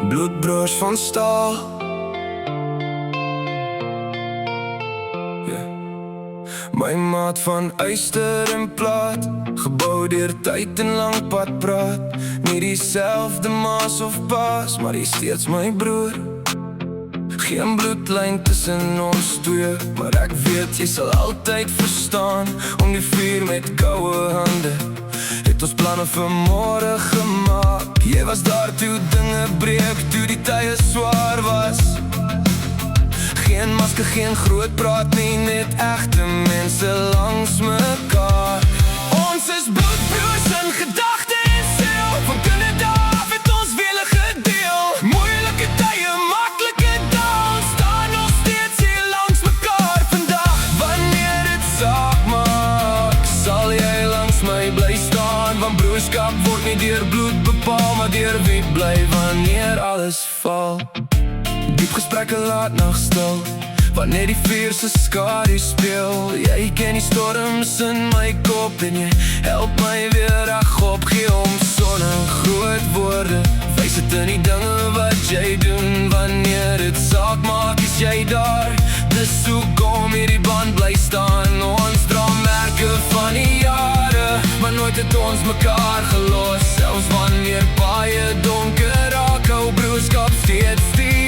Bloedbroers van staal. My maat van yster en plaat, gebou deur tyd en lang pad praat. Nie dieselfde maas of paas, maar hy steeds my broer. Geen bloedlyn tussen ons twee, maar ek weet jy sal altyd verstaan. Om die vuur met koue hande het ons planne vir môre gemaak. Jy was daar toe dinge breek, toe die tye swaar was. Geen masker, geen groot praat nie, net egte mense langs mekaar. Ons is bloedbroers in gedagte en siel, van Canada af het ons wiele gedeel. Moeilike tye, maklike dae, ons staan nog steeds hier langs mekaar vandag. Wanneer dit saak maak, sal jy langs my bly staan. Want broerskap word nie deur bloed bepaal, maar deur wie bly wanneer alles val. Diep gesprekke laat nog stil, wanneer die vuur se skadu speel. Jy ken die storms in my kop en jy help my weer regop. Gee om son en groot woorde, wys dit in die dinge wat jy doen. Wanneer dit saak maak, is jy daar. Dis hoekom hierdie band bly staan. Ons dra merke van die jare, maar nooit het ons mekaar gelos. Selfs wanneer baie donker raak, hou broerskap steeds die